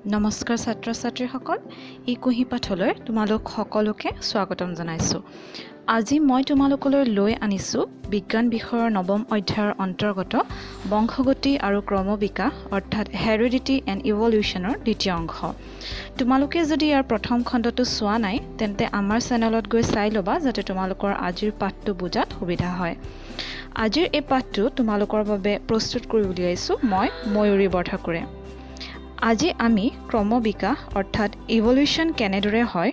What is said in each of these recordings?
নমস্কাৰ ছাত্ৰ ছাত্ৰীসকল, এই কুঁহি পাঠলৈ তোমালোক সকলোকে স্বাগতম জনাইছোঁ। আজি মই তোমালোকলৈ লৈ আনিছোঁ বিজ্ঞান বিষয়ৰ নৱম অধ্যায়ৰ অন্তৰ্গত বংশগতি আৰু ক্ৰমবিকাশ অৰ্থাৎ হেৰিডিটি এণ্ড ইভলিউশ্যনৰ দ্বিতীয় অংশ। তোমালোকে যদি ইয়াৰ প্ৰথম খণ্ডটো চোৱা নাই তেন্তে আমাৰ চেনেলত গৈ চাই ল'বা, যাতে তোমালোকৰ আজিৰ পাঠটো বুজাত সুবিধা হয়। আজিৰ এই পাঠটো তোমালোকৰ বাবে প্ৰস্তুত কৰি উলিয়াইছোঁ মই ময়ূৰী বৰঠাকুৰে। আজি আমি ক্ৰমবিকাশ অৰ্থাৎ ইভলিউশ্যন কেনেদৰে হয়,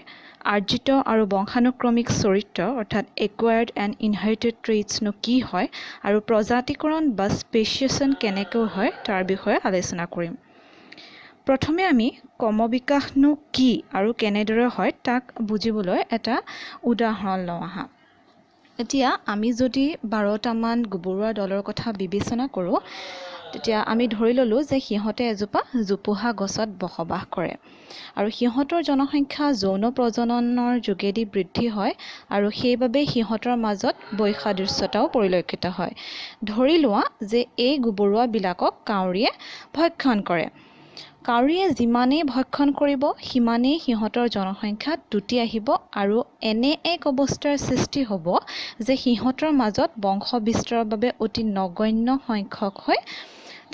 আৰ্জিত আৰু বংশানুক্ৰমিক চৰিত্ৰ অৰ্থাৎ একুৱায়াৰ্ড এণ্ড ইনহেৰিটেড ট্ৰেইটছনো কি হয় আৰু প্ৰজাতিকৰণ বা স্পেচিয়েশ্যন কেনেকৈ হয় তাৰ বিষয়ে আলোচনা কৰিম। প্ৰথমে আমি ক্ৰমবিকাশনো কি আৰু কেনেদৰে হয় তাক বুজিবলৈ এটা উদাহৰণ লওঁ আহা। এতিয়া আমি যদি 12টামান গুবৰুৱা দলৰ কথা বিবেচনা কৰোঁ, তেতিয়া আমি ধৰি ল'লোঁ যে সিহঁতে এজোপা জোপোহা গছত বসবাস কৰে আৰু সিহঁতৰ জনসংখ্যা যৌন প্ৰজননৰ যোগেদি বৃদ্ধি হয় আৰু সেইবাবে সিহঁতৰ মাজত বৈসাদৃশ্যতাও পৰিলক্ষিত হয়। ধৰি লোৱা যে এই গুবৰুৱাবিলাকক কাউৰীয়ে ভক্ষণ কৰে। কাউৰীয়ে যিমানেই ভক্ষণ কৰিব সিমানেই সিহঁতৰ জনসংখ্যা টুটি আহিব আৰু এনে এক অৱস্থাৰ সৃষ্টি হ'ব যে সিহঁতৰ মাজত বংশ বিস্তাৰৰ বাবে অতি নগণ্য সংখ্যক হৈ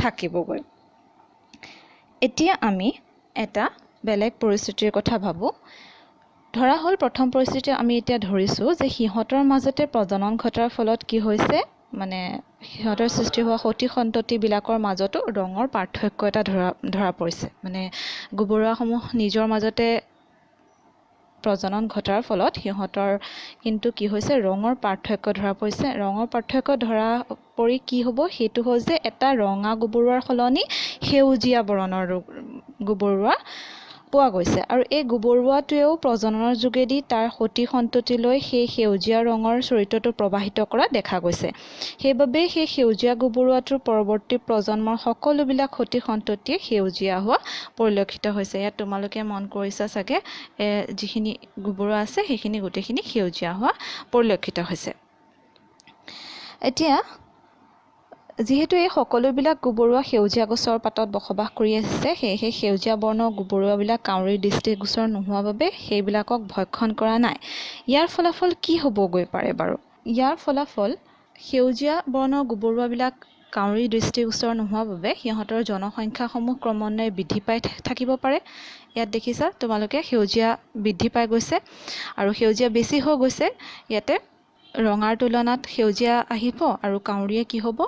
থাকিবগৈ। এতিয়া আমি এটা বেলেগ পৰিস্থিতিৰ কথা ভাবোঁ। ধৰা হ'ল প্ৰথম পৰিস্থিতি আমি এতিয়া ধৰিছোঁ যে সিহঁতৰ মাজতে প্ৰজনন ঘটাৰ ফলত কি হৈছে, মানে সিহঁতৰ সৃষ্টি হোৱা সতি সন্ততিবিলাকৰ মাজতো ৰঙৰ পাৰ্থক্য এটা ধৰা পৰিছে। মানে গুবৰুৱাসমূহ নিজৰ মাজতে প্ৰজনন ঘটাৰ ফলত সিহঁতৰ কিন্তু কি হৈছে, ৰঙৰ পাৰ্থক্য ধৰা পৰিছে। ৰঙৰ পাৰ্থক্য ধৰা পৰি কি হ'ব, সেইটো হ'ল যে এটা ৰঙা গুবৰুৱাৰ সলনি সেউজীয়া বৰণৰ গুবৰুৱা পোৱা গৈছে আৰু এই গুবৰুৱাটোৱেও প্ৰজননৰ যোগেদি তাৰ সতি সন্ততিলৈ সেই সেউজীয়া ৰঙৰ চৰিত্ৰটো প্ৰবাহিত কৰা দেখা গৈছে। সেইবাবে সেই সেউজীয়া গুবৰুৱাটোৰ পৰৱৰ্তী প্ৰজন্মৰ সকলোবিলাক সতি সন্ততিয়ে সেউজীয়া হোৱা পৰিলক্ষিত হৈছে। ইয়াত তোমালোকে মন কৰিছা চাগে, যিখিনি গুবৰুৱা আছে সেইখিনি গোটেইখিনি সেউজীয়া হোৱা পৰিলক্ষিত হৈছে। এতিয়া যিহেতু এই সকলোবিলাক গুবৰুৱা সেউজীয়া গছৰ পাতত বসবাস কৰি আহিছে, সেয়েহে সেউজীয়া বৰ্ণৰ গুবৰুৱাবিলাক কাউৰীৰ দৃষ্টিগোচৰ নোহোৱা বাবে সেইবিলাকক ভক্ষণ কৰা নাই। ইয়াৰ ফলাফল কি হ'বগৈ পাৰে বাৰু? ইয়াৰ ফলাফল সেউজীয়া বৰ্ণৰ গুবৰুৱাবিলাক কাউৰীৰ দৃষ্টিগোচৰ নোহোৱা বাবে সিহঁতৰ জনসংখ্যাসমূহ ক্ৰমান্বয়ে বৃদ্ধি পাই থাকিব পাৰে। ইয়াত দেখিছা তোমালোকে সেউজীয়া বৃদ্ধি পাই গৈছে আৰু সেউজীয়া বেছি হৈ গৈছে। ইয়াতে ৰঙাৰ তুলনাত সেউজীয়া আহিব আৰু কাউৰীয়ে কি হ'ব,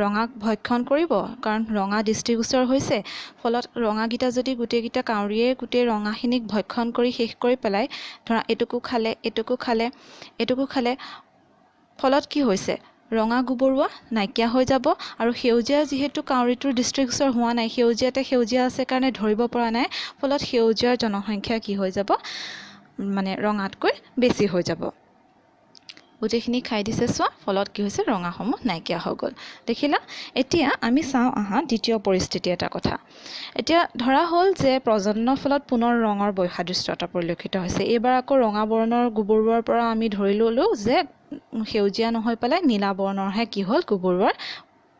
ৰঙাক ভক্ষণ কৰিব, কাৰণ ৰঙা দৃষ্টিগোচৰ হৈছে। ফলত ৰঙাকেইটা যদি গোটেইকেইটা কাউৰীয়ে গোটেই ৰঙাখিনিক ভক্ষণ কৰি শেষ কৰি পেলাই, ধৰা এটুকু খালে এটুকু খালে এটুকু খালে, ফলত কি হৈছে, ৰঙা গুবৰুৱা নাইকিয়া হৈ যাব আৰু সেউজীয়া যিহেতু কাউৰীটোৰ দৃষ্টিগোচৰ হোৱা নাই, সেউজীয়াতে সেউজীয়া আছে কাৰণে ধৰিব পৰা নাই, ফলত সেউজীয়াৰ জনসংখ্যা কি হৈ যাব, মানে ৰঙাতকৈ বেছি হৈ যাব। গোটেইখিনি খাই দিছে চোৱা, ফলত কি হৈছে, ৰঙাসমূহ নাইকিয়া হৈ গ'ল। দেখিলা? এতিয়া আমি চাওঁ আহা দ্বিতীয় পৰিস্থিতি এটা কথা। এতিয়া ধৰা হ'ল যে প্ৰজননৰ ফলত পুনৰ ৰঙৰ বৈসাদৃশ্যতা পৰিলক্ষিত হৈছে। এইবাৰ আকৌ ৰঙা বৰ্ণৰ গুবৰুৱাৰ পৰা আমি ধৰি ল'লোঁ যে সেউজীয়া নহয় পেলাই নীলা বৰ্ণৰহে কি হ'ল, গুবৰুৱাৰ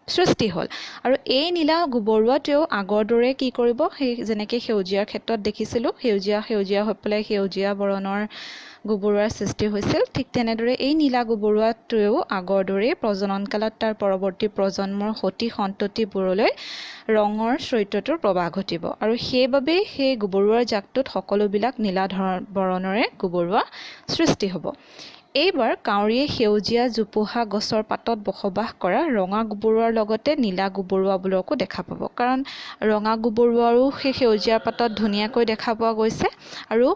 সৃষ্টি হ'ল। আৰু এই নীলা গুবৰুৱাটোৱেও আগৰ দৰে কি কৰিব, সেই যেনেকৈ সেউজীয়াৰ ক্ষেত্ৰত দেখিছিলোঁ, সেউজীয়া হৈ পেলাই সেউজীয়া বৰণৰ গুবৰুৱাৰ সৃষ্টি হৈছিল, ঠিক তেনেদৰে এই নীলা গুবৰুৱাটোৱেও আগৰ দৰেই প্ৰজননকালত তাৰ পৰৱৰ্তী প্ৰজন্মৰ সতি সন্ততিবোৰলৈ ৰঙৰ চৰিত্ৰটোৰ প্ৰৱাহ ঘটিব আৰু সেইবাবেই সেই গুবৰুৱাৰ জাকটোত সকলোবিলাক নীলা বৰণৰে গুবৰুৱা সৃষ্টি হ'ব। এইবাৰ কাউৰীয়ে সেউজীয়া জোপোহা গছৰ পাতত বসবাস কৰা ৰঙা গুবৰুৱাৰ লগতে নীলা গুবৰুৱাবোৰকো দেখা পাব, কাৰণ ৰঙা গুবৰুৱাৰো সেই সেউজীয়া পাতত ধুনীয়াকৈ দেখা পোৱা গৈছে আৰু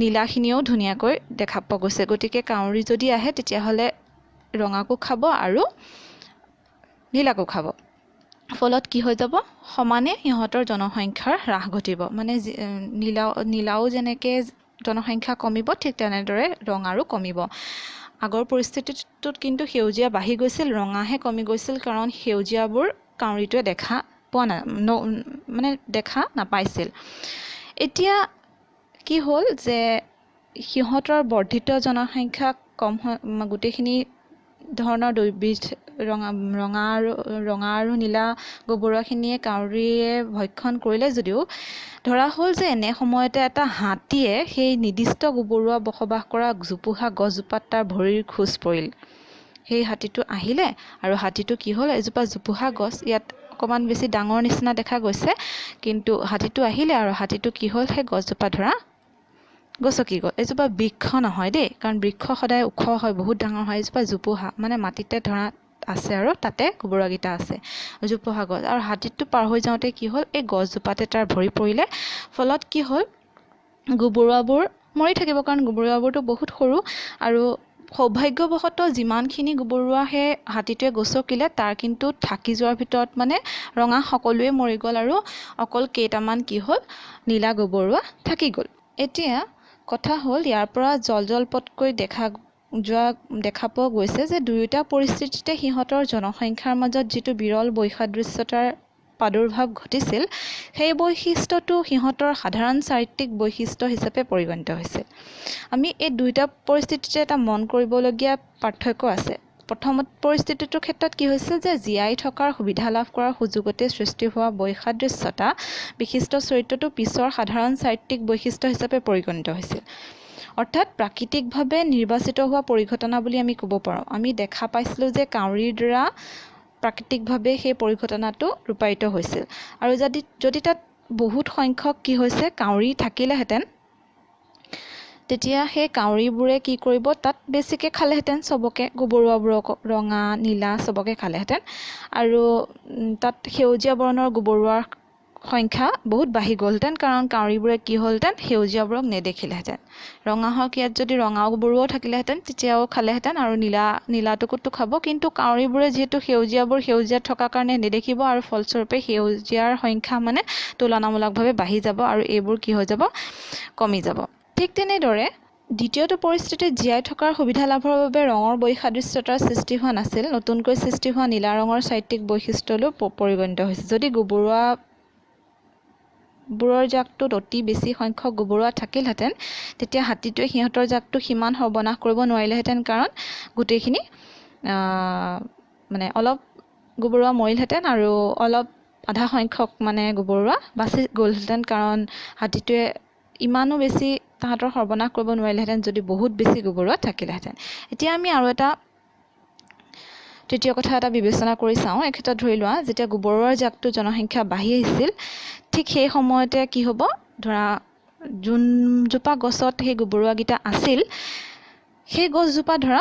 নীলাখিনিও ধুনীয়াকৈ দেখা পোৱা গৈছে। গতিকে কাউৰী যদি আহে তেতিয়াহ'লে ৰঙাকো খাব আৰু নীলাকো খাব। ফলত কি হৈ যাব, সমানে সিহঁতৰ জনসংখ্যাৰ হ্ৰাস ঘটিব। মানে নীলাও যেনেকৈ জনসংখ্যা কমিব, ঠিক তেনেদৰে ৰঙাৰো কমিব। আগৰ পৰিস্থিতিটোত কিন্তু সেউজীয়া বাঢ়ি গৈছিল, ৰঙাহে কমি গৈছিল, কাৰণ সেউজীয়াবোৰ কাউৰীটোৱে দেখা নাপাইছিল। এতিয়া কি হ'ল যে সিহঁতৰ বৰ্ধিত জনসংখ্যা কম হৈ গোটেইখিনি ধৰণৰ দুবিধ ৰঙা আৰু নীলা গোবৰুৱাখিনিয়ে কাউৰীয়ে ভক্ষণ কৰিলে যদিও ধৰা হ'ল যে এনে সময়তে এটা হাতীয়ে সেই নিৰ্দিষ্ট গোবৰুৱা বসবাস কৰা জোপোহা গছজোপাত তাৰ ভৰিৰ খোজ পৰিল। সেই হাতীটো আহিলে আৰু হাতীটো কি হ'ল, এজোপা জোপোহা গছ, ইয়াত অকণমান বেছি ডাঙৰ নিচিনা দেখা গৈছে, কিন্তু হাতীটো আহিলে আৰু হাতীটো কি হ'ল, সেই গছজোপা ধৰা গছকি গ'ল। এজোপা বৃক্ষ নহয় দেই, কাৰণ বৃক্ষ সদায় ওখ হয়, বহুত ডাঙৰ হয়। এজোপা জোপোহা মানে মাটিতে ধৰা আছে আৰু তাতে গোবৰুৱাকেইটা আছে, জোপোহা গছ। আৰু হাতীটো পাৰ হৈ যাওঁতে কি হ'ল, এই গছজোপাতে তাৰ ভৰি পৰিলে, ফলত কি হ'ল, গোবৰুৱাবোৰ মৰি থাকিব, কাৰণ গোবৰুৱাবোৰতো বহুত সৰু। আৰু সৌভাগ্যবশতঃ যিমানখিনি গোবৰুৱা সেই হাতীটোৱে গছকিলে তাৰ কিন্তু থাকি যোৱাৰ ভিতৰত মানে ৰঙা সকলোৱে মৰি গ'ল আৰু অকল কেইটামান কি হ'ল, নীলা গোবৰুৱা থাকি গ'ল। এতিয়া কথা হ'ল, ইয়াৰ পৰা জলপটকৈ দেখা পোৱা গৈছে যে দুয়োটা পৰিস্থিতিতে সিহঁতৰ জনসংখ্যাৰ মাজত যিটো বিৰল বৈসাদৃশ্যতাৰ প্ৰাদুৰ্ভাৱ ঘটিছিল, সেই বৈশিষ্ট্যটো সিহঁতৰ সাধাৰণ চাৰিত্ৰিক বৈশিষ্ট্য হিচাপে পৰিগণিত হৈছিল। আমি এই দুয়োটা পৰিস্থিতিতে এটা মন কৰিবলগীয়া পাৰ্থক্য আছে। প্ৰথম পৰিস্থিতিটোৰ ক্ষেত্ৰত কি হৈছিল যে জীয়াই থকাৰ সুবিধা লাভ কৰাৰ সুযোগতে সৃষ্টি হোৱা বৈসাদৃশ্যতা বিশিষ্ট চৰিত্ৰটো পিছৰ সাধাৰণ চাৰিত্ৰিক বৈশিষ্ট্য হিচাপে পৰিগণিত হৈছিল। অৰ্থাৎ প্ৰাকৃতিকভাৱে নিৰ্বাচিত হোৱা পৰিঘটনা বুলি আমি ক'ব পাৰোঁ। আমি দেখা পাইছিলোঁ যে কাউৰীৰ দ্বাৰা প্ৰাকৃতিকভাৱে সেই পৰিঘটনাটো ৰূপায়িত হৈছিল। আৰু যদি তাত বহুত সংখ্যক কি হৈছে কাউৰী থাকিলেহেঁতেন, তেতিয়া সেই কাউৰীবোৰে কি কৰিব, তাত বেছিকৈ খালেহেঁতেন, চবকে, গোবৰুৱাবোৰক, ৰঙা নীলা চবকে খালেহেঁতেন। আৰু তাত সেউজীয়া বৰণৰ গোবৰুৱাৰ সংখ্যা বহুত বাঢ়ি গ'লহেঁতেন, কাৰণ কাউৰীবোৰে কি হ'লহেঁতেন, সেউজীয়াবোৰক নেদেখিলেহেঁতেন। ৰঙা হওক, ইয়াত যদি ৰঙা গোবৰুৱাও থাকিলেহেঁতেন তেতিয়াও খালেহেঁতেন, আৰু নীলাটোকোতো খাব, কিন্তু কাউৰীবোৰে যিহেতু সেউজীয়াত থকাৰ কাৰণে নেদেখিব, আৰু ফলস্বৰূপে সেউজীয়াৰ সংখ্যা মানে তুলনামূলকভাৱে বাঢ়ি যাব আৰু এইবোৰ কি হৈ যাব, কমি যাব। ঠিক তেনেদৰে দ্বিতীয়টো পৰিস্থিতিত জীয়াই থকাৰ সুবিধা লাভৰ বাবে ৰঙৰ বৈসাদৃশ্যতাৰ সৃষ্টি হোৱা নাছিল, নতুনকৈ সৃষ্টি হোৱা নীলা ৰঙৰ চাৰিত্ৰিক বৈশিষ্ট্যলৈ পৰিগণিত হৈছে। যদি গোবৰুৱাবোৰৰ জাকটোত অতি বেছি সংখ্যক গোবৰুৱা থাকিলহেঁতেন, তেতিয়া হাতীটোৱে সিহঁতৰ জাকটো সিমান সৰ্বনাশ কৰিব নোৱাৰিলেহেঁতেন, কাৰণ গোটেইখিনি মানে অলপ গোবৰুৱা মৰিলহেঁতেন আৰু অলপ আধা সংখ্যক মানে গোবৰুৱা বাচি গ'লহেঁতেন, কাৰণ হাতীটোৱে ইমানো বেছি তাহাঁতৰ সৰ্বনাশ কৰিব নোৱাৰিলেহেঁতেন যদি বহুত বেছি গোবৰুৱা থাকিলেহেঁতেন। এতিয়া আমি আৰু এটা তৃতীয় কথা এটা বিবেচনা কৰি চাওঁ। এই ক্ষেত্ৰত ধৰি লোৱা, যেতিয়া গোবৰুৱাৰ জাকটো জনসংখ্যা বাঢ়ি আহিছিল, ঠিক সেই সময়তে কি হ'ব, ধৰা যোনজোপা গছত সেই গোবৰুৱাকেইটা আছিল, সেই গছজোপা ধৰা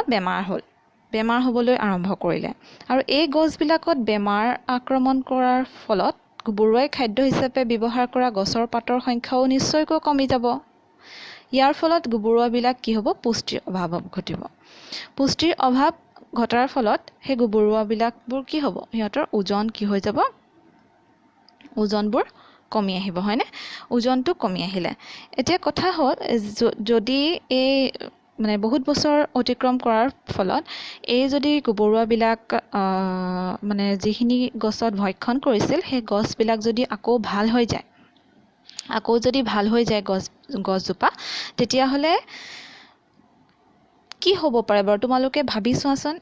বেমাৰ হ'বলৈ আৰম্ভ কৰিলে। আৰু এই গছবিলাকত বেমাৰ আক্ৰমণ কৰাৰ ফলত গোবৰুৱাই খাদ্য হিচাপে ব্যৱহাৰ কৰা গছৰ পাতৰ সংখ্যাও নিশ্চয়কৈ কমি যাব। ইয়াৰ ফলত গোবৰুৱাবিলাক কি হ'ব, পুষ্টিৰ অভাৱ ঘটিব। পুষ্টিৰ অভাৱ ঘটাৰ ফলত সেই গোবৰুৱাবিলাকবোৰ কি হ'ব, সিহঁতৰ ওজন কি হৈ যাব, ওজনবোৰ কমি আহিব, হয়নে? ওজনটো কমি আহিলে এতিয়া কথা হ'ল, যদি এই মানে বহুত বছৰ অতিক্ৰম কৰাৰ ফলত এই যদি গোবৰুৱাবিলাক মানে যিখিনি গছত ভক্ষণ কৰিছিল, সেই গছবিলাক যদি আকৌ ভাল হৈ যায় গছজোপা, তেতিয়াহ'লে কি হ'ব পাৰে বাৰু, তোমালোকে ভাবি চোৱাচোন।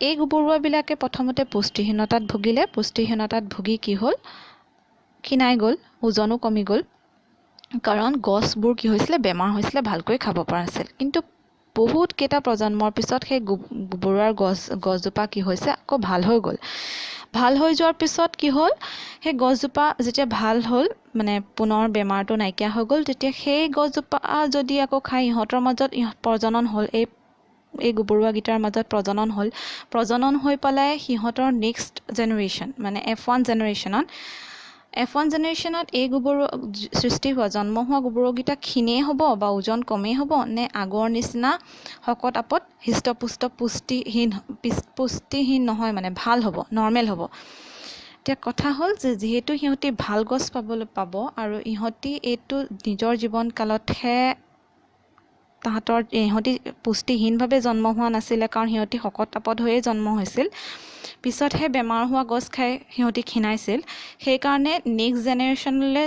এই গোবৰুৱাবিলাকে প্ৰথমতে পুষ্টিহীনতাত ভুগি কি হ'ল, ক্ষীণাই গ'ল, ওজনো কমি গ'ল, কাৰণ গছবোৰ কি হৈছিলে, বেমাৰ হৈছিলে, ভালকৈ খাব পৰা নাছিল। কিন্তু বহুত কেইটা প্ৰজন্মৰ পিছত সেই গোবৰুৱাৰ গছজোপা কি হৈছে, আকৌ ভাল হৈ গ'ল। ভাল হৈ যোৱাৰ পিছত কি হ'ল, সেই গছজোপা যেতিয়া ভাল হ'ল, মানে পুনৰ বেমাৰটো নাইকিয়া হৈ গ'ল, তেতিয়া সেই গছজোপা যদি আকৌ খাই ইহঁতৰ মাজত প্ৰজনন হ'ল, এই গোবৰুৱাকেইটাৰ মাজত প্ৰজনন হৈ পেলাই সিহঁতৰ নেক্সট জেনেৰেশ্যন মানে F1 জেনেৰেশ্যনত এই সৃষ্টি হোৱা জন্ম হোৱা গোবৰুৱাকেইটা ক্ষীণেই হ'ব বা ওজন কমেই হ'ব, নে আগৰ নিচিনা শকত আপত হৃষ্টপুষ্ট পুষ্টিহীন নহয়, মানে ভাল হ'ব, নৰ্মেল হ'ব। এতিয়া কথা হ'ল যে যিহেতু সিহঁতি ভাল গছ পাব আৰু ইহঁতি এইটো নিজৰ জীৱন কালতহে ইহঁতি পুষ্টিহীনভাৱে জন্ম হোৱা নাছিলে, কাৰণ সিহঁতি শকত আপত হৈয়ে জন্ম হৈছিল। পিছতহে বেমাৰ হোৱা গছ খাই সিহঁতি ক্ষীণাইছিল সেইকাৰণে নেক্সট জেনেৰেশ্যনলৈ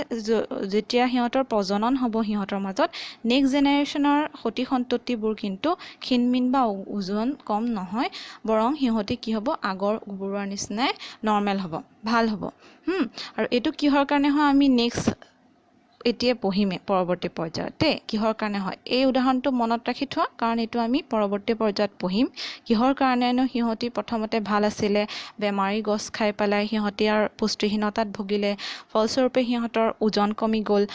যেতিয়া সিহঁতৰ প্ৰজনন হ'ব সিহঁতৰ মাজত নেক্সট জেনেৰেশ্যনৰ সতি সন্ততিবোৰ কিন্তু ক্ষীণমিন বা ওজন কম নহয় বৰং সিহঁতি কি হ'ব আগৰ গুবৰুৱাৰ নিচিনাই নৰ্মেল হ'ব ভাল হ'ব আৰু এইটো কিহৰ কাৰণে হয় আমি নেক্সট এতিয়া পঢ়িমে পৰৱৰ্তী পৰ্যায়ত কিহৰ কাৰণে হয় এই উদাহৰণটো মনত ৰাখি থোৱা কাৰণ এইটো আমি পৰৱৰ্তী পৰ্যায়ত পঢ়িম কিহৰ কাৰণেনো সিহঁতি প্ৰথমতে ভাল আছিলে বেমাৰী গছ খাই পেলাই সিহঁতি আৰু পুষ্টিহীনতাত ভুগিলে ফলস্বৰূপে সিহঁতৰ ওজন কমি গ'ল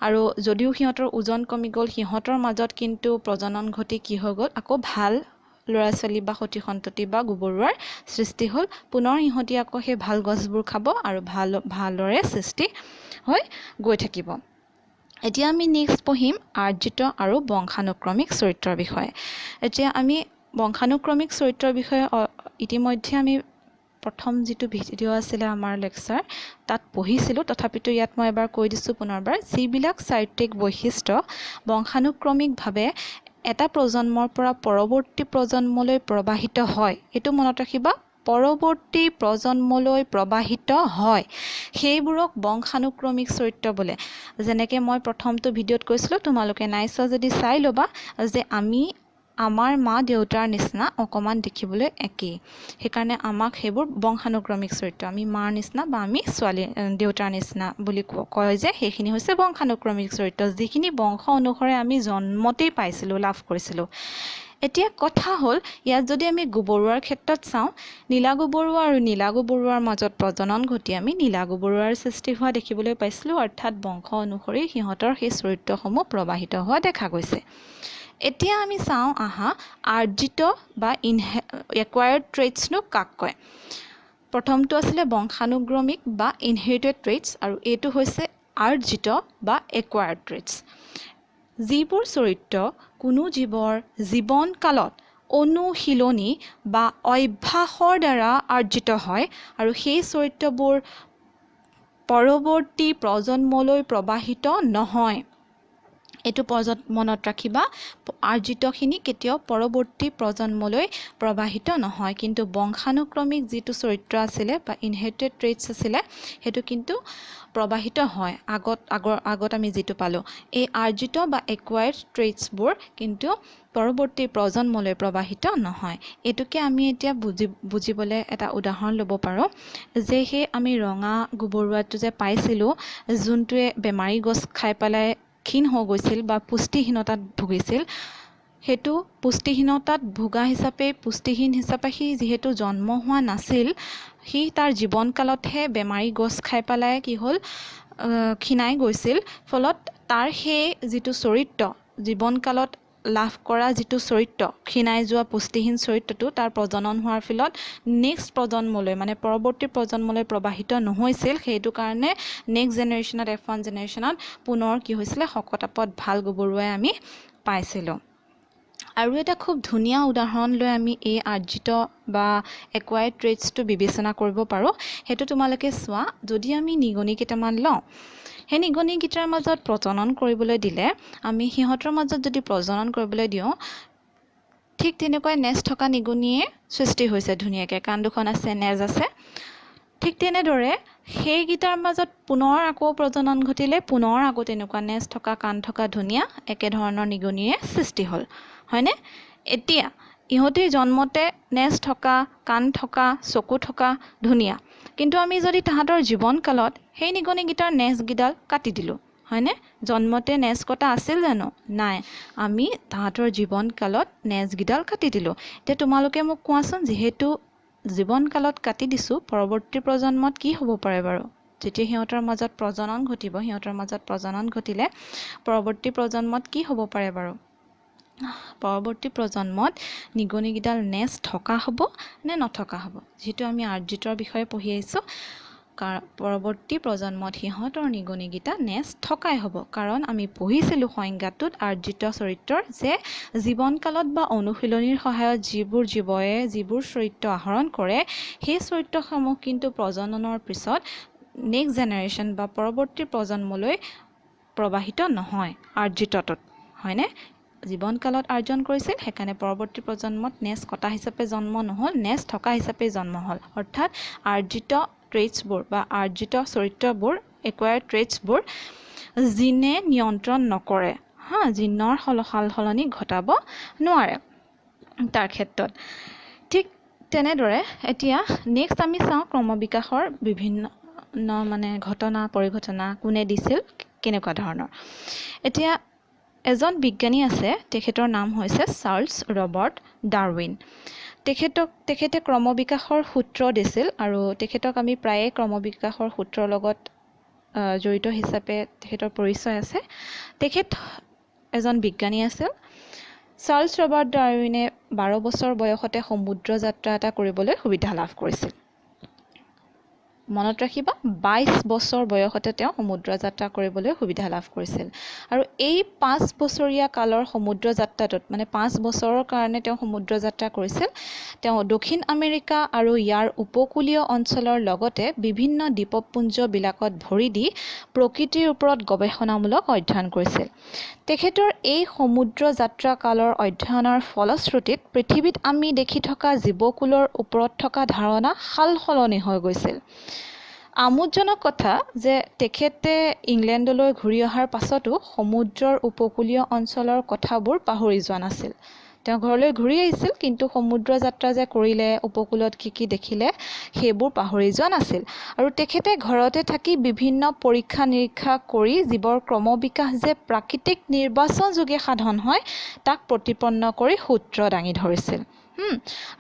আৰু যদিও সিহঁতৰ ওজন কমি গ'ল সিহঁতৰ মাজত কিন্তু প্ৰজনন ঘটি কি হৈ গ'ল আকৌ ভাল ল'ৰা ছোৱালী বা সতি সন্ততি বা গুবৰুৱাৰ সৃষ্টি হ'ল পুনৰ সিহঁতি আকৌ সেই ভাল গছবোৰ খাব আৰু ভালদৰে সৃষ্টি হৈ গৈ থাকিব এতিয়া আমি নেক্সট পঢ়িম আৰ্জিত আৰু বংশানুক্ৰমিক চৰিত্ৰৰ বিষয়ে এতিয়া আমি বংশানুক্ৰমিক চৰিত্ৰৰ বিষয়ে ইতিমধ্যে আমি প্ৰথম যিটো ভিডিঅ' আছিলে আমাৰ লেকচাৰ তাত পঢ়িছিলোঁ তথাপিতো ইয়াত মই এবাৰ কৈ দিছোঁ পুনৰবাৰ যিবিলাক চাৰিত্ৰিক বৈশিষ্ট্য বংশানুক্ৰমিকভাৱে এটা প্ৰজন্মৰ পৰা পৰৱৰ্তী প্ৰজন্মলৈ প্ৰবাহিত হয় এইটো মনত ৰাখিবা পৰৱৰ্তী প্ৰজন্মলৈ প্ৰবাহিত হয় সেইবোৰক বংশানুক্ৰমিক চৰিত্ৰ বোলে যেনেকৈ মই প্ৰথমটো ভিডিঅ'ত কৈছিলোঁ তোমালোকে নাইচোৱা যদি চাই ল'বা যে আমি আমাৰ মা দেউতাৰ নিচিনা অকণমান দেখিবলৈ একেই সেইকাৰণে আমাক সেইবোৰ বংশানুক্ৰমিক চৰিত্ৰ আমি মাৰ নিচিনা বা আমি ছোৱালী দেউতাৰ নিচিনা বুলি কয় যে সেইখিনি হৈছে বংশানুক্ৰমিক চৰিত্ৰ যিখিনি বংশ অনুসৰে আমি জন্মতেই পাইছিলোঁ লাভ কৰিছিলোঁ এতিয়া কথা হ'ল ইয়াত যদি আমি গুবৰুৱাৰ ক্ষেত্ৰত চাওঁ নীলা গুবৰুৱা আৰু নীলা গুবৰুৱাৰ মাজত প্ৰজনন ঘটি আমি নীলা গুবৰুৱাৰ সৃষ্টি হোৱা দেখিবলৈ পাইছিলোঁ অৰ্থাৎ বংশ অনুসৰি সিহঁতৰ সেই চৰিত্ৰসমূহ প্ৰবাহিত হোৱা দেখা গৈছে এতিয়া আমি চাওঁ আহা আৰ্জিত বা একুৱায়াৰ্ড ট্ৰেইটছনো কাক কয় প্ৰথমটো আছিলে বংশানুক্ৰমিক বা ইনহেৰিটেড ট্ৰেইটছ আৰু এইটো হৈছে আৰ্জিত বা একুৱায়াৰ্ড ট্ৰেইটছ যিবোৰ চৰিত্ৰ কোনো জীৱৰ জীৱনকালত অনুশীলনী বা অভ্যাসৰ দ্বাৰা আৰ্জিত হয় আৰু সেই চৰিত্ৰবোৰ পৰৱৰ্তী প্ৰজন্মলৈ প্ৰবাহিত নহয় এইটো মনত ৰাখিবা আৰ্জিতখিনি কেতিয়াও পৰৱৰ্তী প্ৰজন্মলৈ প্ৰবাহিত নহয় কিন্তু বংশানুক্ৰমিক যিটো চৰিত্ৰ আছিলে বা ইনহেৰিটেড ট্ৰেইটছ আছিলে সেইটো কিন্তু প্ৰবাহিত হয় আগত আমি যিটো পালোঁ এই আৰ্জিত বা একুৱায়াৰ্ড ট্ৰেইটছবোৰ কিন্তু পৰৱৰ্তী প্ৰজন্মলৈ প্ৰবাহিত নহয় এইটোকে আমি এতিয়া বুজিবলৈ এটা উদাহৰণ ল'ব পাৰোঁ যে সেই আমি ৰঙা গুবৰুৱাটো যে পাইছিলোঁ যোনটোৱে বেমাৰী গছ খাই পেলাই ক্ষীণ হৈ গৈছিল বা পুষ্টিহীনতাত ভুগিছিল সেইটো পুষ্টিহীনতাত ভোগা পুষ্টিহীন হিচাপে সি যিহেতু জন্ম হোৱা নাছিল সি তাৰ জীৱনকালতহে বেমাৰী গছ খাই পেলাই কি হ'ল ক্ষীণাই গৈছিল ফলত তাৰ সেই যিটো চৰিত্ৰ জীৱনকালত লাভ কৰা যিটো চৰিত্ৰ ক্ষীণাই যোৱা পুষ্টিহীন চৰিত্ৰটো তাৰ প্ৰজনন হোৱাৰ ফলত নেক্সট প্ৰজন্মলৈ মানে পৰৱৰ্তী প্ৰজন্মলৈ প্ৰবাহিত নহৈছিল সেইটো কাৰণে নেক্সট জেনেৰেশ্যনত F1 জেনেৰেশ্যনত পুনৰ কি হৈছিলে শকতাপত ভাল গুবৰুৱাই আমি পাইছিলোঁ আৰু এটা খুব ধুনীয়া উদাহৰণ লৈ আমি এই আৰ্জিত বা একুৱায়াৰ্ড ট্ৰেইটছটো বিবেচনা কৰিব পাৰোঁ সেইটো তোমালোকে চোৱা যদি আমি নিগনি কেইটামান লওঁ সেই নিগনিকেইটাৰ মাজত প্ৰজনন কৰিবলৈ দিলে আমি সিহঁতৰ মাজত যদি প্ৰজনন কৰিবলৈ দিওঁ ঠিক তেনেকৈ নেজ থকা নিগনিয়ে সৃষ্টি হৈছে ধুনীয়াকৈ কাণ দুখন আছে নেজ আছে ঠিক তেনেদৰে সেইকেইটাৰ মাজত পুনৰ আকৌ প্ৰজনন ঘটিলে পুনৰ আকৌ তেনেকুৱা নেজ থকা কাণ থকা ধুনীয়া একেধৰণৰ নিগনিয়ে সৃষ্টি হ'ল হয়নে এতিয়া ইহঁতে জন্মতে নেজ থকা কাণ থকা চকু থকা ধুনীয়া কিন্তু আমি যদি তাহাঁতৰ জীৱনকালত সেই নিগনিকেইটাৰ নেজকেইডাল কাটি দিলোঁ হয়নে জন্মতে নেজ কটা আছিল জানো নাই আমি তাহাঁতৰ জীৱনকালত নেজকেইডাল কাটি দিলোঁ এতিয়া তোমালোকে মোক কোৱাচোন যিহেতু জীৱনকালত কাটি দিছোঁ পৰৱৰ্তী প্ৰজন্মত কি হ'ব পাৰে বাৰু যেতিয়া সিহঁতৰ মাজত প্ৰজনন ঘটিব সিহঁতৰ মাজত প্ৰজনন ঘটিলে পৰৱৰ্তী প্ৰজন্মত কি হ'ব পাৰে বাৰু পৰৱৰ্তী প্ৰজন্মত নিগনিকেইডাল নেজ থকা হ'ব নে নথকা হ'ব যিহেতু আমি আৰ্জিতৰ বিষয়ে পঢ়ি আহিছোঁ পৰৱৰ্তী প্ৰজন্মত সিহঁতৰ নিগনিকেইটা নেজ থকাই হ'ব কাৰণ আমি পঢ়িছিলোঁ সংজ্ঞাটোত আৰ্জিত চৰিত্ৰৰ যে জীৱনকালত বা অনুশীলনীৰ সহায়ত যিবোৰ জীৱয়ে যিবোৰ চৰিত্ৰ আহৰণ কৰে সেই চৰিত্ৰসমূহ কিন্তু প্ৰজননৰ পিছত নেক্সট জেনেৰেশ্যন বা পৰৱৰ্তী প্ৰজন্মলৈ প্ৰবাহিত নহয় আৰ্জিতটোত হয়নে জীৱনকালত আৰ্জন কৰিছিল সেইকাৰণে পৰৱৰ্তী প্ৰজন্মত নেজ কটা হিচাপে জন্ম নহ'ল, নেজ থকা হিচাপে জন্ম হ'ল। অৰ্থাৎ আৰ্জিত ট্ৰেইটছবোৰ বা আৰ্জিত চৰিত্ৰবোৰ একুৱায়াৰ্ড ট্ৰেইটছবোৰ জিনে নিয়ন্ত্ৰণ নকৰে, জিনৰ সাল সলনি ঘটাব নোৱাৰে তাৰ ক্ষেত্ৰত। ঠিক তেনেদৰে এতিয়া নেক্সট আমি চাওঁ ক্ৰমবিকাশৰ বিভিন্ন মানে ঘটনা পৰিঘটনা কোনে দিছিল কেনেকুৱা ধৰণৰ। এতিয়া এজন বিজ্ঞানী আছে, তেখেতৰ নাম হৈছে চাৰ্লছ ৰবাৰ্ট ডাৰউইন। তেখেতে ক্ৰমবিকাশৰ সূত্ৰ দিছিল আৰু তেখেতক আমি প্ৰায়ে ক্ৰমবিকাশৰ সূত্ৰৰ লগত জড়িত হিচাপে তেখেতৰ পৰিচয় আছে। তেখেত এজন বিজ্ঞানী আছিল। চাৰ্লছ ৰবাৰ্ট ডাৰউইনে 12 বছৰ বয়সতে সমুদ্ৰ যাত্ৰা এটা কৰিবলৈ সুবিধা লাভ কৰিছিল। মনত ৰাখিবা 22 বছৰ বয়সতে তেওঁ সমুদ্ৰ যাত্ৰা কৰিবলৈ সুবিধা লাভ কৰিছিল। আৰু এই 5 বছৰীয়া কালৰ সমুদ্ৰ যাত্ৰাটোত মানে 5 বছৰৰ কাৰণে তেওঁ সমুদ্ৰ যাত্ৰা কৰিছিল। তেওঁ দক্ষিণ আমেৰিকা আৰু ইয়াৰ উপকূলীয় অঞ্চলৰ লগতে বিভিন্ন দ্বীপপুঞ্জবিলাকত ভৰি দি প্ৰকৃতিৰ ওপৰত গৱেষণামূলক অধ্যয়ন কৰিছিল। তেখেতৰ এই সমুদ্ৰ যাত্ৰা কালৰ অধ্যয়নৰ ফলশ্ৰুতিত পৃথিৱীত আমি দেখি থকা জীৱকুলৰ ওপৰত থকা ধাৰণা সাল সলনি হৈ গৈছিল। আমোদজনক কথা যে তেখেতে ইংলেণ্ডলৈ ঘূৰি অহাৰ পাছতো সমুদ্ৰৰ উপকূলীয় অঞ্চলৰ কথাবোৰ পাহৰি যোৱা নাছিল। তেওঁ ঘৰলৈ ঘূৰি আহিছিল, কিন্তু সমুদ্ৰ যাত্ৰা যে কৰিলে, উপকূলত কি দেখিলে সেইবোৰ পাহৰি যোৱা নাছিল। আৰু তেখেতে ঘৰতে থাকি বিভিন্ন পৰীক্ষা নিৰীক্ষা কৰি জীৱৰ ক্ৰমবিকাশ যে প্ৰাকৃতিক নিৰ্বাচন যোগে সাধন হয় তাক প্ৰতিপন্ন কৰি সূত্ৰ দাঙি ধৰিছিল।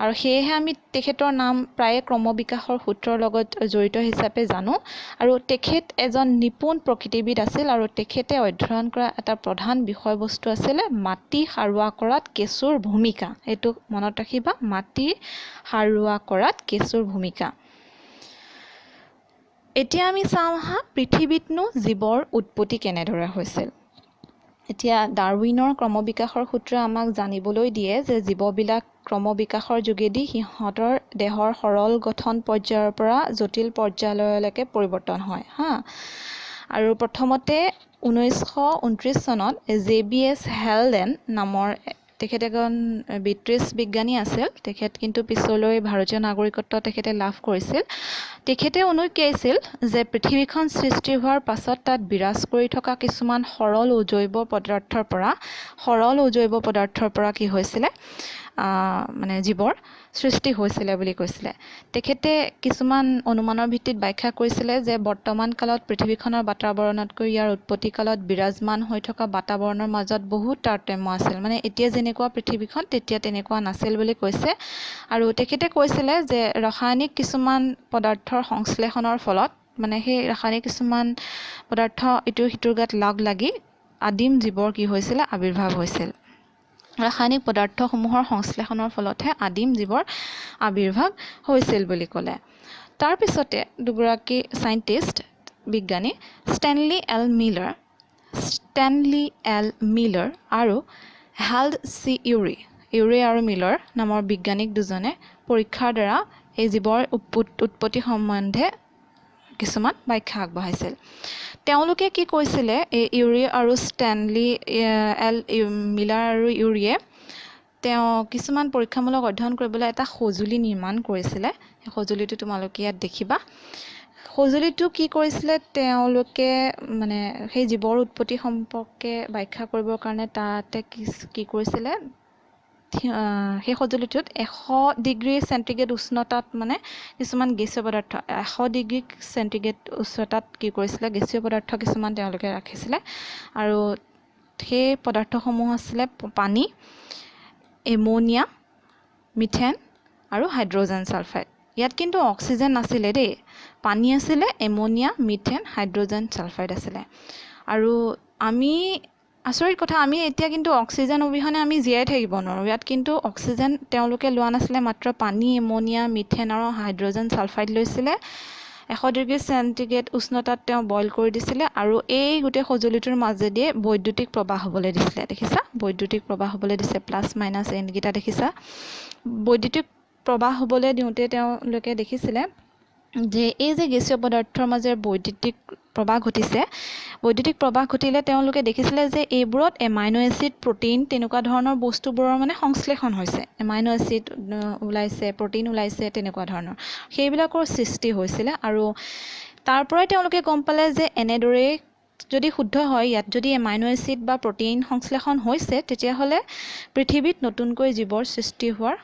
আৰু সেয়েহে আমি তেখেতৰ নাম প্ৰায়ে ক্ৰমবিকাশৰ সূত্ৰৰ লগত জড়িত হিচাপে জানো। আৰু তেখেত এজন নিপুণ প্ৰকৃতিবিদ আছিল আৰু তেখেতে অধ্যয়ন কৰা এটা প্ৰধান বিষয়বস্তু আছিলে মাটি সাৰুৱা কৰাত কেঁচুৰ ভূমিকা। এইটো মনত ৰাখিবা, মাটি সাৰুৱা কৰাত কেঁচুৰ ভূমিকা। এতিয়া আমি চাওঁ পৃথিৱীতনো জীৱৰ উৎপত্তি কেনেদৰে হৈছিল। এতিয়া ডাৰউইনৰ ক্ৰমবিকাশৰ সূত্ৰে আমাক জানিবলৈ দিয়ে যে জীৱবিলাক ক্ৰমবিকাশৰ যোগেদি সিহঁতৰ দেহৰ সৰল গঠন পৰ্যায়ৰ পৰা জটিল পৰ্যায়লৈকে পৰিৱৰ্তন হয় আৰু প্ৰথমতে 1929 চনত JBS হেলডেন নামৰ তেখেত এজন ব্ৰিটিছ বিজ্ঞানী আছিল। তেখেত কিন্তু পিছলৈ ভাৰতীয় নাগৰিকত্ব তেখেতে লাভ কৰিছিল। তেখেতে উনুকিয়াইছিল যে পৃথিৱীখন সৃষ্টি হোৱাৰ পাছত তাত বিৰাজ কৰি থকা কিছুমান সৰল অজৈব পদাৰ্থৰ পৰা কি হৈছিলে মানে জীৱৰ সৃষ্টি হৈছিলে বুলি কৈছিলে। তেখেতে কিছুমান অনুমানৰ ভিত্তিত ব্যাখ্যা কৰিছিলে যে বৰ্তমান কালত পৃথিৱীখনৰ বাতাবৰণতকৈ ইয়াৰ উৎপত্তি কালত বিৰাজমান হৈ থকা বাতাবৰণৰ মাজত বহুত তাৰতম্য আছিল। মানে এতিয়া যেনেকুৱা পৃথিৱীখন তেতিয়া তেনেকুৱা নাছিল বুলি কৈছে। আৰু তেখেতে কৈছিলে যে ৰাসায়নিক কিছুমান পদাৰ্থৰ সংশ্লেষণৰ ফলত মানে সেই ৰাসায়নিক কিছুমান পদাৰ্থ ইটোৰ সিটোৰ গাত লগ লাগি আদিম জীৱৰ কি হৈছিলে আবিৰ্ভাৱ হৈছিল। ৰাসায়নিক পদাৰ্থসমূহৰ সংশ্লেষণৰ ফলতহে আদিম জীৱৰ আবিৰ্ভাৱ হৈছিল বুলি ক'লে। তাৰপিছতে দুগৰাকী চাইণ্টিষ্ট বিজ্ঞানী ষ্টেনলি এল মিলাৰ আৰু হেল্ড চি ইউৰে আৰু মিলাৰ নামৰ বিজ্ঞানিক দুজনে পৰীক্ষাৰ দ্বাৰা এই জীৱৰ উৎপত্তি সম্বন্ধে কিছুমান ব্যাখ্যা আগবঢ়াইছিল। তেওঁলোকে কি কৈছিলে, এই ইউৰে আৰু ষ্টেনলি এল মিলাৰ আৰু ইউৰিয়ে তেওঁ কিছুমান পৰীক্ষামূলক অধ্যয়ন কৰিবলৈ এটা সঁজুলি নিৰ্মাণ কৰিছিলে। সেই সঁজুলিটো তোমালোকে ইয়াত দেখিবা। সঁজুলিটো কি কৰিছিলে, তেওঁলোকে মানে সেই জীৱৰ উৎপত্তি সম্পৰ্কে ব্যাখ্যা কৰিবৰ কাৰণে তাতে কি কৰিছিলে, সেই সঁজুলিটোত 100 ডিগ্ৰী চেণ্টিগ্ৰেড উষ্ণতাত মানে কিছুমান গেছীয় পদাৰ্থ 100 ডিগ্ৰী চেণ্টিগ্ৰেড উষ্ণতাত কি কৰিছিলে গেছীয় পদাৰ্থ কিছুমান তেওঁলোকে ৰাখিছিলে। আৰু সেই পদাৰ্থসমূহ আছিলে পানী, এমনিয়া, মিথেন আৰু হাইড্ৰজেন ছালফাইড। ইয়াত কিন্তু অক্সিজেন নাছিলে দেই, পানী আছিলে, এমনিয়া, মিথেন, হাইড্ৰজেন ছালফাইড আছিলে। আৰু আমি আচৰিত কথা, আমি এতিয়া কিন্তু অক্সিজেন অবিহনে আমি জীয়াই থাকিব নোৱাৰোঁ। ইয়াত কিন্তু অক্সিজেন তেওঁলোকে লোৱা নাছিলে, মাত্ৰ পানী, এমনিয়া, মিথেন আৰু হাইড্ৰজেন ছালফাইড লৈছিলে। 100 ডিগ্ৰী চেণ্টিগ্ৰেড উষ্ণতাত তেওঁ বইল কৰি দিছিলে আৰু এই গোটেই সঁজুলিটোৰ মাজেদিয়ে বৈদ্যুতিক প্ৰবাহ হ'বলৈ দিছিলে। দেখিছা, বৈদ্যুতিক প্ৰবাহ হ'বলৈ দিছে, প্লাছ মাইনাছ এনকেইটা দেখিছা। বৈদ্যুতিক প্ৰবাহ হ'বলৈ দিওঁতে তেওঁলোকে দেখিছিলে যে এই যে গেছীয় পদাৰ্থৰ মাজেৰে বৈদ্যুতিক প্ৰবাহ ঘটিছে, বৈদ্যুতিক প্ৰবাহ ঘটিলে তেওঁলোকে দেখিছিলে যে এইবোৰত এমাইনো এচিড, প্ৰটিন তেনেকুৱা ধৰণৰ বস্তুবোৰৰ মানে সংশ্লেষণ হৈছে। এমাইনো এচিড ওলাইছে, প্ৰটিন ওলাইছে, তেনেকুৱা ধৰণৰ সেইবিলাকৰ সৃষ্টি হৈছিলে। আৰু তাৰ পৰাই তেওঁলোকে গম পালে যে এনেদৰেই যদি শুদ্ধ হয়, ইয়াত যদি এমাইনো এচিড বা প্ৰটিন সংশ্লেষণ হৈছে, তেতিয়াহ'লে পৃথিৱীত নতুনকৈ জীৱৰ সৃষ্টি হোৱাৰ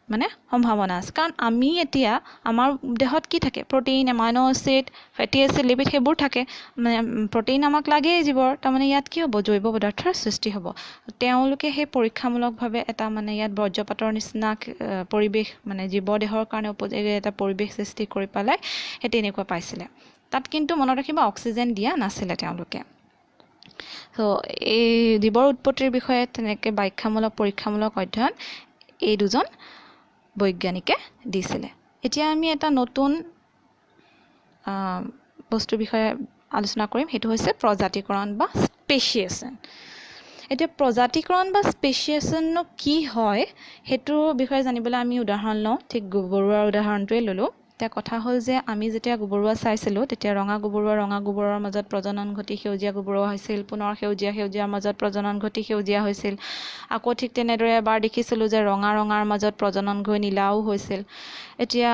মানে সম্ভাৱনা আছে। কাৰণ আমি এতিয়া আমাৰ দেহত কি থাকে? প্ৰটিন, এমাইনো এচিড, ফেটি এচিড, লিপিড সেইবোৰ থাকে। মানে প্ৰটিন আমাক লাগেই জীৱৰ। তাৰমানে ইয়াত কি হ'ব? জৈৱ পদাৰ্থৰ সৃষ্টি হ'ব। তেওঁলোকে সেই পৰীক্ষামূলকভাৱে এটা মানে ইয়াত বজ্ৰপাতৰ নিচিনা পৰিৱেশ, মানে জীৱ দেহৰ কাৰণে উপযোগী এটা পৰিৱেশ সৃষ্টি কৰি পেলাই সেই তেনেকুৱা পাইছিলে। তাত কিন্তু মনত ৰাখিব, অক্সিজেন দিয়া নাছিলে তেওঁলোকে। ত' এই জীৱৰ উৎপত্তিৰ বিষয়ে তেনেকৈ ব্যাখ্যামূলক পৰীক্ষামূলক অধ্যয়ন এই দুজন বৈজ্ঞানিকে দিছিলে। এতিয়া আমি এটা নতুন বস্তুৰ বিষয়ে আলোচনা কৰিম, সেইটো হৈছে প্ৰজাতিকৰণ বা স্পেচিয়েশ্যন। এতিয়া প্ৰজাতিকৰণ বা স্পেচিয়েশ্যননো কি হয় সেইটোৰ বিষয়ে জানিবলৈ আমি উদাহৰণ লওঁ। ঠিক গোবৰুৱাৰ উদাহৰণটোৱে ল'লোঁ। এতিয়া কথা হ'ল যে আমি যেতিয়া গোবৰুৱা চাইছিলোঁ, তেতিয়া ৰঙা গোবৰৰ মাজত প্ৰজনন ঘটি সেউজীয়া গোবৰুৱা হৈছিল। পুনৰ সেউজীয়াৰ মাজত প্ৰজনন ঘটি সেউজীয়া হৈছিল। আকৌ ঠিক তেনেদৰে এবাৰ দেখিছিলোঁ যে ৰঙাৰ মাজত প্ৰজনন গৈ নীলাও হৈছিল। এতিয়া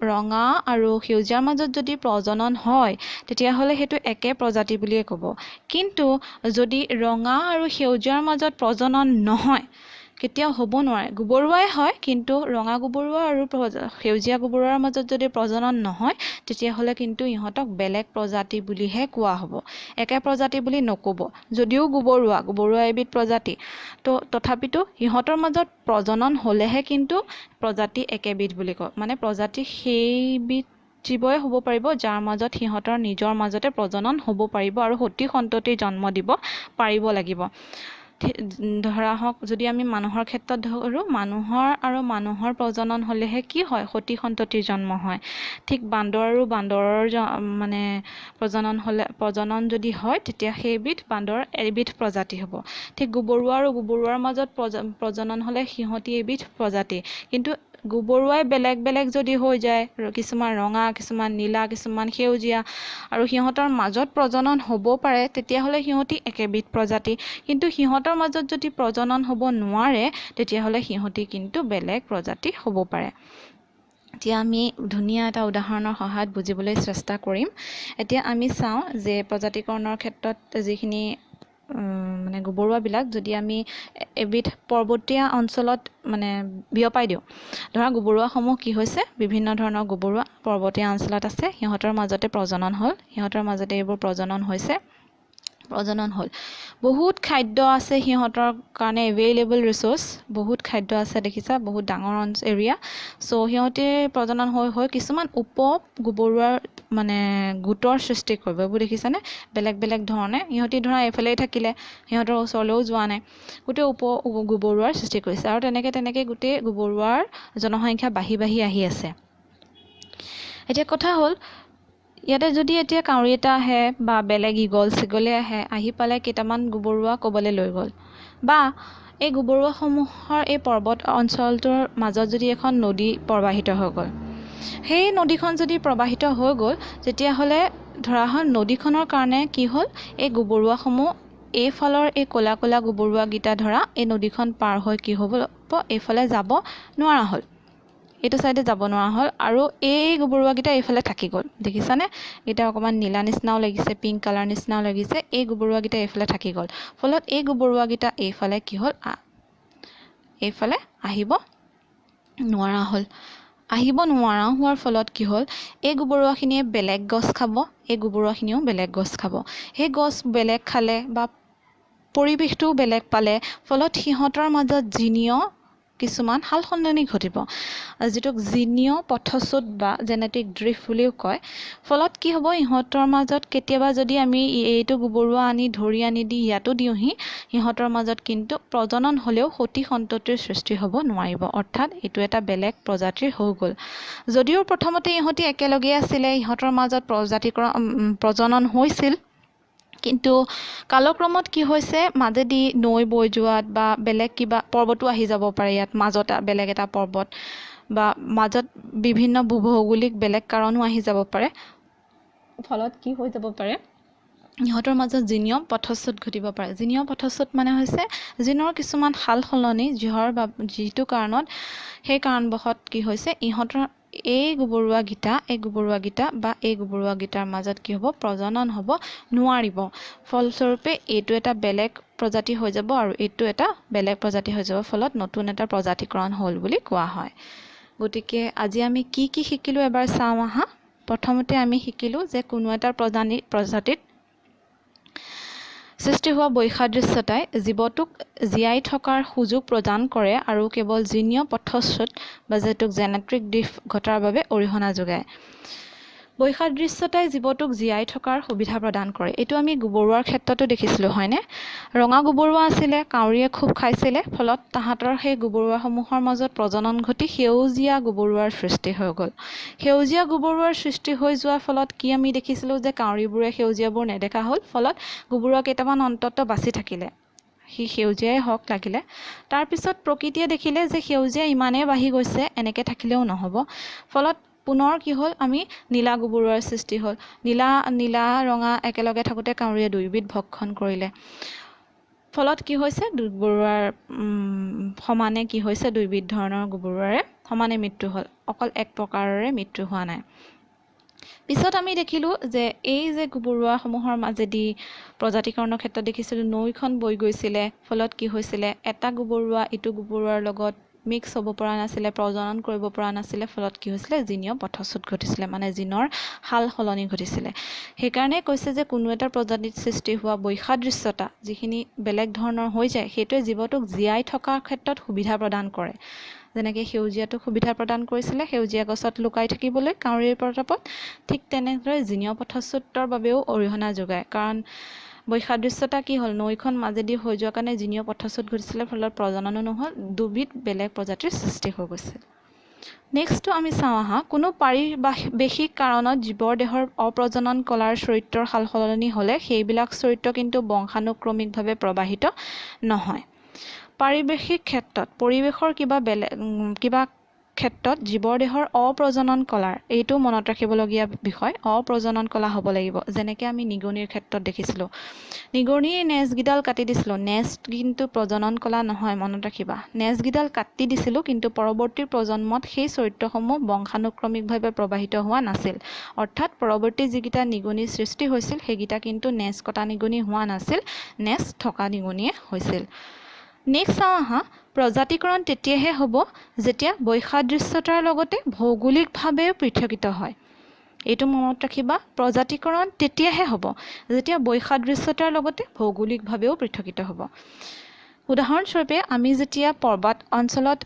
ৰঙা আৰু সেউজীয়াৰ মাজত যদি প্ৰজনন হয়, তেতিয়াহ'লে সেইটো একে প্ৰজাতি বুলিয়ে ক'ব। কিন্তু যদি ৰঙা আৰু সেউজীয়াৰ মাজত প্ৰজনন নহয়, কেতিয়াও হ'ব নোৱাৰে। গোবৰুৱাই হয়, কিন্তু ৰঙা গোবৰুৱা আৰু সেউজীয়া গোবৰুৱাৰ মাজত যদি প্ৰজনন নহয়, তেতিয়াহ'লে কিন্তু ইহঁতক বেলেগ প্ৰজাতি বুলিহে কোৱা হ'ব। একে প্ৰজাতি বুলি নক'ব। যদিও গোবৰুৱা এবিধ প্ৰজাতি, তো তথাপিতো সিহঁতৰ মাজত প্ৰজনন হ'লেহে কিন্তু প্ৰজাতি একেবিধ বুলি কয়। মানে প্ৰজাতি সেইবিধ জীৱই হ'ব পাৰিব যাৰ মাজত সিহঁতৰ নিজৰ মাজতে প্ৰজনন হ'ব পাৰিব আৰু সতি সন্ততি জন্ম দিব পাৰিব লাগিব। ধৰা হওক, যদি আমি মানুহৰ ক্ষেত্ৰত ধৰোঁ, মানুহৰ প্ৰজনন হ'লেহে কি হয়? সতি সন্ততিৰ জন্ম হয়। ঠিক বান্দৰ আৰু বান্দৰৰ মানে প্ৰজনন যদি হয়, তেতিয়া সেইবিধ বান্দৰ এবিধ প্ৰজাতি হ'ব। ঠিক গোবৰুৱাৰ মাজত প্ৰজনন হ'লে সিহঁতি এবিধ প্ৰজাতি। কিন্তু গোবৰুৱাই বেলেগ যদি হৈ যায়, কিছুমান ৰঙা, কিছুমান নীলা, কিছুমান সেউজীয়া, আৰু সিহঁতৰ মাজত প্ৰজনন হ'ব পাৰে, তেতিয়াহ'লে সিহঁতি একেবিধ প্ৰজাতি। কিন্তু সিহঁতৰ মাজত যদি প্ৰজনন হ'ব নোৱাৰে, তেতিয়াহ'লে সিহঁতি কিন্তু বেলেগ প্ৰজাতি হ'ব পাৰে। এতিয়া আমি ধুনীয়া এটা উদাহৰণৰ সহায়ত বুজিবলৈ চেষ্টা কৰিম। এতিয়া আমি চাওঁ যে প্ৰজাতিকৰণৰ ক্ষেত্ৰত যিখিনি মানে গোবৰুৱাবিলাক যদি আমি এবিধ পৰ্বতীয়া অঞ্চলত মানে বিয়পাই দিওঁ, ধৰা গোবৰুৱাসমূহ কি হৈছে? বিভিন্ন ধৰণৰ গোবৰুৱা পৰ্বতীয়া অঞ্চলত আছে, সিহঁতৰ মাজতে প্ৰজনন হ'ল, সিহঁতৰ মাজতে এইবোৰ প্ৰজনন হ'ল। বহুত খাদ্য আছে সিহঁতৰ কাৰণে, এভেইলেবল ৰিচ'ৰ্চ, বহুত খাদ্য আছে, দেখিছা? বহুত ডাঙৰ এৰিয়া। চ' সিহঁতে প্ৰজনন হৈ কিছুমান গোবৰুৱাৰ মানে গোটৰ সৃষ্টি কৰিব। এইবোৰ দেখিছানে? বেলেগ ধৰণে সিহঁতি ধৰা এইফালেই থাকিলে, সিহঁতৰ ওচৰলৈও যোৱা নাই, গোটেই গোবৰুৱাৰ সৃষ্টি কৰিছে। আৰু তেনেকৈ গোটেই গোবৰুৱাৰ জনসংখ্যা বাঢ়ি আহি আছে। এতিয়া কথা হ'ল, ইয়াতে যদি এতিয়া কাউৰী এটা আহে বা বেলেগ চিগলে আহি পালে কেইটামান গোবৰুৱা ক'বলৈ লৈ গ'ল, বা এই গোবৰুৱাসমূহৰ এই পৰ্বত অঞ্চলটোৰ মাজত যদি এখন নদী প্ৰবাহিত হৈ গ'ল, সেই নদীখন যদি প্ৰবাহিত হৈ গ'ল, তেতিয়াহ'লে ধৰা হয় নদীখনৰ কাৰণে কি হ'ল? এই গোবৰুৱাসমূহ এইফালৰ এই ক'লা গোবৰুৱাকেইটা ধৰা এই নদীখন পাৰ হৈ কি হ'ব? এইফালে যাব নোৱাৰা হ'ল, এইটো চাইডে যাব নোৱাৰা হ'ল, আৰু এই গোবৰুৱাকেইটা এইফালে থাকি গ'ল। দেখিছানে? এতিয়া অকণমান নীলা নিচিনাও লাগিছে, পিংক কালাৰ নিচিনাও লাগিছে। এই গোবৰুৱাকেইটা এইফালে থাকি গ'ল, ফলত এই গোবৰুৱাকেইটা এইফালে কি হ'ল? এইফালে আহিব নোৱাৰা হ'ল। আহিব নোৱাৰা হোৱাৰ ফলত কি হ'ল? এই গোবৰুৱাখিনিয়ে বেলেগ গছ খাব, এই গোবৰুৱাখিনিও বেলেগ গছ খাব। সেই গছ বেলেগ খালে বা পৰিৱেশটোও বেলেগ পালে, ফলত সিহঁতৰ মাজত জিনীয় কিছুমান সাল সলনি ঘটিব, যিটোক জিনীয় পথচ্যুত বা জেনেটিক ড্ৰিফ্ট বুলিও কয়। ফলত কি হ'ব? ইহঁতৰ মাজত কেতিয়াবা যদি আমি এইটো গোবৰুৱা ধৰি আনি দি ইয়াতো দিওঁহি, সিহঁতৰ মাজত কিন্তু প্ৰজনন হ'লেও সতি সন্ততিৰ সৃষ্টি হ'ব নোৱাৰিব। অৰ্থাৎ এইটো এটা বেলেগ প্ৰজাতিৰ হৈ গ'ল। যদিও প্ৰথমতে ইহঁতি একেলগে আছিলে, ইহঁতৰ মাজত প্ৰজনন হৈছিল, কিন্তু কালক্ৰমত কি হৈছে? মাজেদি নৈ বৈ যোৱাত বা বেলেগ কিবা পৰ্বতো আহি যাব পাৰে, ইয়াত মাজত বেলেগ এটা পৰ্বত বা মাজত বিভিন্ন ভৌগোলিক বেলেগ কাৰণো আহি যাব পাৰে ফলত কি হৈ যাব পাৰে ইহঁতৰ মাজত জিনীয় পথচ্যুত ঘটিব পাৰে জিনীয় পথচ্যুত মানে হৈছে জিনৰ কিছুমান সাল সলনি যিটো কাৰণত সেই কাৰণবশত কি হৈছে ইহঁতৰ এই গুবৰুৱা গীতা বা এই গুবৰুৱা গীতাৰ মাজত কি হ'ব প্ৰজনন হ'ব নোৱাৰিব ফলস্বৰূপে এইটো এটা বেলেগ প্ৰজাতি হৈ যাব আৰু এইটো এটা বেলেগ প্ৰজাতি হৈ যাব ফলত নতুন এটা প্ৰজাতিকৰণ হ'ল বুলি কোৱা হয় গতিকে আজি আমি কি শিকিলোঁ এবাৰ চাওঁ আহা প্ৰথমতে আমি শিকিলোঁ যে কোনো এটা প্ৰজাতিত সৃষ্টি হোৱা বৈসাদৃশ্যতাই জীৱটোক জীয়াই থকাৰ সুযোগ প্ৰদান কৰে আৰু কেৱল জিনীয় পথচ্যুত বা যিটোক জেনেটিক ড্ৰিফ্ট ঘটাৰ বাবে অৰিহণা যোগায় বৈসাদৃশ্যতাই জীৱটোক জীয়াই থকাৰ সুবিধা প্ৰদান কৰে এইটো আমি গুবৰুৱাৰ ক্ষেত্ৰতো দেখিছিলোঁ হয়নে ৰঙা গুবৰুৱা আছিলে কাউৰীয়ে খুব খাইছিলে ফলত তাহাঁতৰ সেই গুবৰুৱাসমূহৰ মাজত প্ৰজনন ঘটি সেউজীয়া গুবৰুৱাৰ সৃষ্টি হৈ গ'ল সেউজীয়া গুবৰুৱাৰ সৃষ্টি হৈ যোৱাৰ ফলত কি আমি দেখিছিলোঁ যে কাউৰীবোৰে সেউজীয়াবোৰ নেদেখা হ'ল ফলত গুবৰুৱা কেইটামান অন্ততঃ বাচি থাকিলে সি সেউজীয়াই হওক লাগিলে তাৰপিছত প্ৰকৃতিয়ে দেখিলে যে সেউজীয়া ইমানেই বাঢ়ি গৈছে এনেকৈ থাকিলেও নহ'ব ফলত পুনৰ কি হ'ল আমি নীলা গুবৰুৱাৰ সৃষ্টি হ'ল নীলা ৰঙা একেলগে থাকোঁতে কাউৰীয়ে দুয়োবিধ ভক্ষণ কৰিলে ফলত কি হৈছে গুবৰুৱাৰ সমানে কি হৈছে দুয়োবিধ ধৰণৰ গুবৰুৱাৰে সমানে মৃত্যু হ'ল অকল এক প্ৰকাৰৰে মৃত্যু হোৱা নাই পিছত আমি দেখিলোঁ যে এই যে গুবৰুৱাসমূহৰ মাজেদি প্ৰজাতিকৰণৰ ক্ষেত্ৰত দেখিছিলোঁ নৈখন বৈ গৈছিলে ফলত কি হৈছিলে এটা গুবৰুৱা ইটো গুবৰুৱাৰ লগত মিক্স হ'ব পৰা নাছিলে প্ৰজনন কৰিব পৰা নাছিলে ফলত কি হৈছিলে জিনীয় পথচ্যুত ঘটিছিলে মানে জিনৰ সাল সলনি ঘটিছিলে সেইকাৰণে কৈছে যে কোনো এটা প্ৰজাতিত সৃষ্টি হোৱা বৈসাদৃশ্যতা যিখিনি বেলেগ ধৰণৰ হৈ যায় সেইটোৱে জীৱটোক জীয়াই থকাৰ ক্ষেত্ৰত সুবিধা প্ৰদান কৰে যেনেকৈ সেউজীয়াটোক সুবিধা প্ৰদান কৰিছিলে সেউজীয়া গছত লুকাই থাকিবলৈ কাউৰীৰ প্ৰতাপত ঠিক তেনেদৰে জিনীয় পথচ্যুতৰ বাবেও অৰিহণা যোগায় কাৰণ বৈসাদৃশ্যতা কি হ'ল নৈখন মাজেদি হৈ যোৱাৰ কাৰণে জিনীয় পথচ্যুত ঘটিছিলে ফলত প্ৰজননো নহ'ল দুবিধ বেলেগ প্ৰজাতিৰ সৃষ্টি হৈ গৈছিল নেক্সটটো আমি চাওঁ আহা কোনো পাৰিৱেশিক কাৰণত জীৱৰ দেহৰ অপ্ৰজনন কলাৰ চৰিত্ৰৰ সাল সলনি হ'লে সেইবিলাক চৰিত্ৰ কিন্তু বংশানুক্ৰমিকভাৱে প্ৰবাহিত নহয় পাৰিৱেশিক ক্ষেত্ৰত পৰিৱেশৰ কিবা ক্ষেত্ৰত জীৱৰ দেহৰ অপ্ৰজনন কলাৰ এইটো মনত ৰাখিবলগীয়া বিষয় অপ্ৰজনন কলা হ'ব লাগিব যেনেকৈ আমি নিগনিৰ ক্ষেত্ৰত দেখিছিলোঁ নিগনিৰ নেজগিডাল কাটি দিছিলোঁ নেজ কিন্তু প্ৰজনন কলা নহয় মনত ৰাখিবা নেজগিডাল কাটি দিছিলোঁ কিন্তু পৰৱৰ্তী প্ৰজন্মত সেই চৰিত্ৰসমূহ বংশানুক্ৰমিকভাৱে প্ৰবাহিত হোৱা নাছিল অৰ্থাৎ পৰৱৰ্তী যিকেইটা নিগনিৰ সৃষ্টি হৈছিল সেইকেইটা কিন্তু নেজ কটা নিগনি হোৱা নাছিল নেজ থকা নিগনিয়ে হৈছিল নেক্সট চাওঁ আহা প্ৰজাতিকৰণ তেতিয়াহে হ'ব যেতিয়া বৈসাদৃশ্যতাৰ লগতে ভৌগোলিকভাৱেও পৃথকীত হয় এইটো মনত ৰাখিবা প্ৰজাতিকৰণ তেতিয়াহে হ'ব যেতিয়া বৈসাদৃশ্যতাৰ লগতে ভৌগোলিকভাৱেও পৃথকীত হ'ব উদাহৰণস্বৰূপে আমি যেতিয়া পৰ্বত অঞ্চলত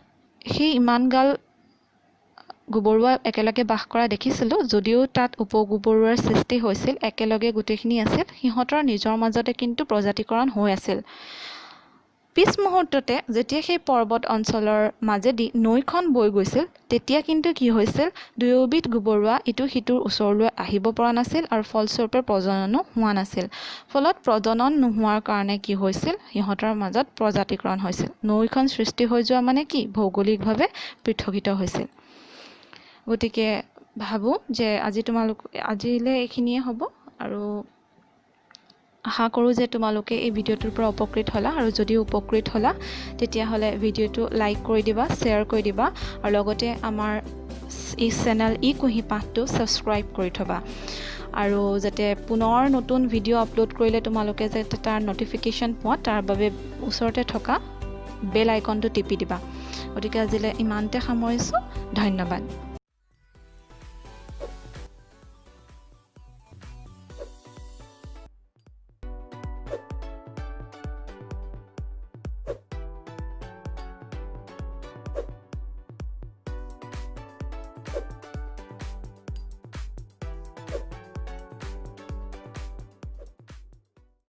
সেই ইমানগাল গুবৰুৱা একেলগে বাস কৰা দেখিছিলোঁ যদিও তাত উপগুবৰুৱাৰ সৃষ্টি হৈছিল একেলগে গোটেইখিনি আছিল সিহঁতৰ নিজৰ মাজতে কিন্তু প্ৰজাতিকৰণ হৈ আছিল পিছ মুহূৰ্ততে যেতিয়া সেই পৰ্বত অঞ্চলৰ মাজেদি নৈখন বৈ গৈছিল তেতিয়া কিন্তু কি হৈছিল দুয়োবিধ গুবৰুৱা ইটো সিটোৰ ওচৰলৈ আহিব পৰা নাছিল আৰু ফলস্বৰূপে প্ৰজননো হোৱা নাছিল ফলত প্ৰজনন নোহোৱাৰ কাৰণে কি হৈছিল সিহঁতৰ মাজত প্ৰজাতিকৰণ হৈছিল নৈখন সৃষ্টি হৈ যোৱা মানে কি ভৌগোলিকভাৱে পৃথকীত হৈছিল গতিকে ভাবোঁ যে আজিলৈ এইখিনিয়ে হ'ব আৰু আশা কৰোঁ যে তোমালোকে এই ভিডিঅ'টোৰ পৰা উপকৃত হ'লা আৰু যদি উপকৃত হ'লা তেতিয়াহ'লে ভিডিঅ'টো লাইক কৰি দিবা শ্বেয়াৰ কৰি দিবা আৰু লগতে আমাৰ এই চেনেল কুঁহি পাঠটো ছাবস্ক্ৰাইব কৰি থবা আৰু যাতে পুনৰ নতুন ভিডিঅ' আপলোড কৰিলে তোমালোকে যাতে তাৰ নটিফিকেশ্যন পোৱা তাৰ বাবে ওচৰতে থকা বেল আইকনটো টিপি দিবা গতিকে আজিলৈ ইমানতে সামৰিছোঁ ধন্যবাদ